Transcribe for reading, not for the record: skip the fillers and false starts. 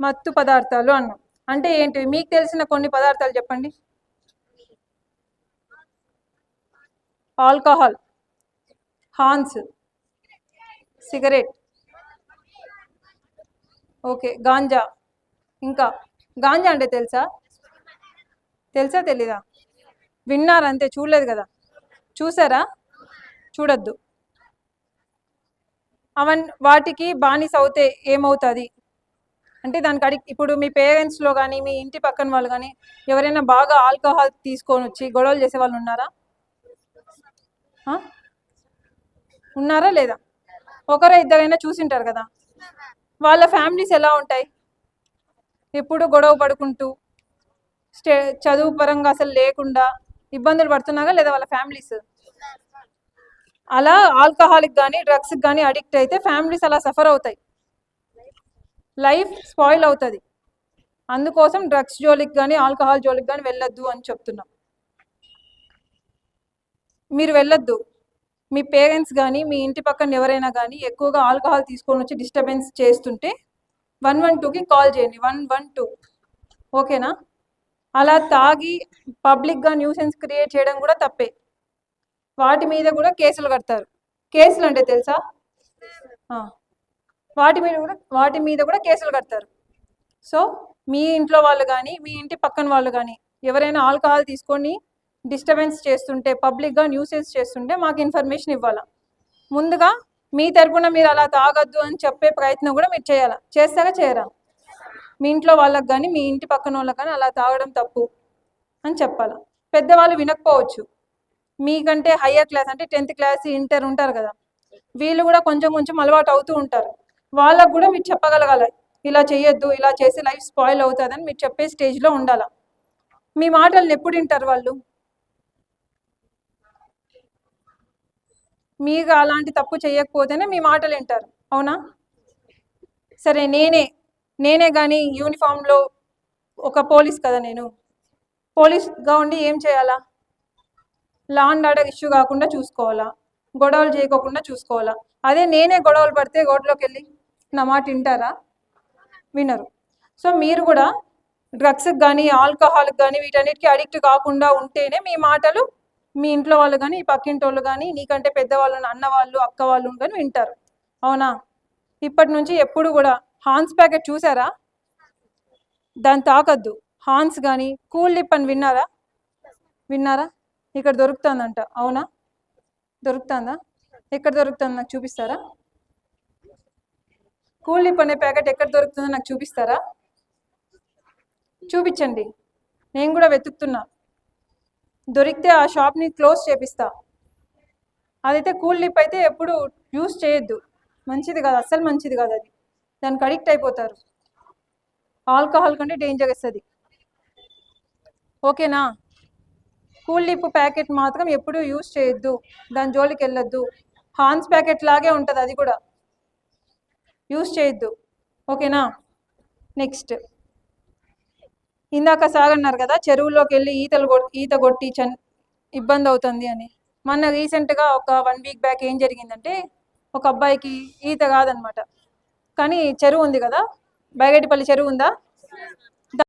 మత్తు పదార్థాలు అన్నాం. అంటే ఏంటి? మీకు తెలిసిన కొన్ని పదార్థాలు చెప్పండి. ఆల్కహాల్, హాన్స్, సిగరెట్, ఓకే, గాంజా. ఇంకా గాంజా అంటే తెలుసా? తెలుసా తెలీదా? విన్నారు అంతే, చూడలేదు కదా. చూసారా? చూడొద్దు. వాటికి బానిస అవుతే ఏమవుతుంది అంటే దానికి అడిగి, ఇప్పుడు మీ పేరెంట్స్లో కానీ మీ ఇంటి పక్కన వాళ్ళు కానీ ఎవరైనా బాగా ఆల్కహాల్ తీసుకొని వచ్చి గొడవలు చేసే వాళ్ళు ఉన్నారా? ఉన్నారా లేదా? ఒకరో ఇద్దరైనా చూసింటారు కదా. వాళ్ళ ఫ్యామిలీస్ ఎలా ఉంటాయి? ఎప్పుడు గొడవ పడుకుంటూ చదువు పరంగా అసలు లేకుండా ఇబ్బందులు పడుతున్నారా లేదా వాళ్ళ ఫ్యామిలీస్? అలా ఆల్కహాల్కి కానీ డ్రగ్స్కి కానీ అడిక్ట్ అయితే ఫ్యామిలీస్ అలా సఫర్ అవుతాయి, లైఫ్ స్పాయిల్ అవుతుంది. అందుకోసం డ్రగ్స్ జోలికి కానీ ఆల్కహాల్ జోలికి కానీ వెళ్ళొద్దు అని చెప్తున్నాం. మీరు వెళ్ళొద్దు. మీ పేరెంట్స్ కానీ మీ ఇంటి పక్కన ఎవరైనా కానీ ఎక్కువగా ఆల్కహాల్ తీసుకొని వచ్చి డిస్టర్బెన్స్ చేస్తుంటే 112కి కాల్ చేయండి, 112. ఓకేనా? అలా తాగి పబ్లిక్గా న్యూసెన్స్ క్రియేట్ చేయడం కూడా తప్పే. వాటి మీద కూడా కేసులు కడతారు. కేసులు అంటే తెలుసా? వాటి మీద కూడా కేసులు కడతారు. సో మీ ఇంట్లో వాళ్ళు కానీ మీ ఇంటి పక్కన వాళ్ళు కానీ ఎవరైనా ఆల్కహాల్ తీసుకొని డిస్టర్బెన్స్ చేస్తుంటే పబ్లిక్గా న్యూసెన్స్ చేస్తుంటే మాకు ఇన్ఫర్మేషన్ ఇవ్వాలా. ముందుగా మీ తరపున మీరు అలా తాగొద్దు అని చెప్పే ప్రయత్నం కూడా మీరు చేయాలా. చేస్తారా చేయరా? మీ ఇంట్లో వాళ్ళకి కానీ మీ ఇంటి పక్కన వాళ్ళకి కానీ అలా తాగడం తప్పు అని చెప్పాలా. పెద్దవాళ్ళు వినకపోవచ్చు, మీకంటే హయ్యర్ క్లాస్ అంటే 10th క్లాస్ ఇంటర్ ఉంటారు కదా, వీళ్ళు కూడా కొంచెం కొంచెం అలవాటు అవుతూ ఉంటారు. వాళ్ళకు కూడా మీరు చెప్పగలగాలి, ఇలా చేయొద్దు, ఇలా చేసి లైఫ్ స్పాయిల్ అవుతుందని మీరు చెప్పే స్టేజ్లో ఉండాలా. మీ మాటలను ఎప్పుడు వింటారు వాళ్ళు? మీరు అలాంటి తప్పు చేయకపోతేనే మీ మాటలు వింటారు, అవునా? సరే, నేనే కానీ యూనిఫామ్లో ఒక పోలీస్ కదా, నేను పోలీస్గా ఉండి ఏం చేయాలా? లా అండ్ ఆర్డర్ ఇష్యూ కాకుండా చూసుకోవాలా, గొడవలు చేయకోకుండా చూసుకోవాలా. అదే నేనే గొడవలు పడితే రోడ్లోకి వెళ్ళి నా మాట వింటారా? వినరు. సో మీరు కూడా డ్రగ్స్కి కానీ ఆల్కహాల్కి కానీ వీటన్నిటికీ అడిక్ట్ కాకుండా ఉంటేనే మీ మాటలు మీ ఇంట్లో వాళ్ళు కానీ పక్కింటి వాళ్ళు కానీ నీకంటే పెద్దవాళ్ళు అన్న వాళ్ళు అక్క వాళ్ళు కానీ వింటారు, అవునా? ఇప్పటి నుంచి ఎప్పుడు కూడా హాన్స్ ప్యాకెట్ చూసారా? దాన్ని తాకద్దు. హాన్స్ కానీ కూల్ లిప్ అని విన్నారా? ఇక్కడ దొరుకుతుందంట, అవునా? దొరుకుతుందా? ఎక్కడ దొరుకుతుంది నాకు చూపిస్తారా? కూల్ లిప్ అనే ప్యాకెట్ ఎక్కడ దొరుకుతుందో నాకు చూపిస్తారా? చూపించండి, నేను కూడా వెతుకుతున్నా. దొరికితే ఆ షాప్ని క్లోజ్ చేపిస్తా. అదైతే కూల్ లిప్ అయితే ఎప్పుడు యూస్ చేయొద్దు, మంచిది కాదు, అస్సలు మంచిది కాదు. అది దానికి అడిక్ట్ అయిపోతారు. ఆల్కహాల్ కంటే డేంజర్ ఇస్తుంది, ఓకేనా? కూల్ లిప్ ప్యాకెట్ మాత్రం ఎప్పుడు యూస్ చేయొద్దు, దాని జోలికి వెళ్ళొద్దు. హాన్స్ ప్యాకెట్ లాగే ఉంటుంది, అది కూడా యూస్ చేయొద్దు, ఓకేనా? నెక్స్ట్, ఇందాక సాగన్నారు కదా చెరువులోకి వెళ్ళి ఈత కొట్టి ఇబ్బంది అవుతుంది అని. మొన్న రీసెంట్గా ఒక 1 వీక్ బ్యాక్ ఏం జరిగిందంటే, ఒక అబ్బాయికి ఈత కాదనమాట, కానీ చెరువు ఉంది కదా, బైగటిపల్లి చెరువు ఉందా?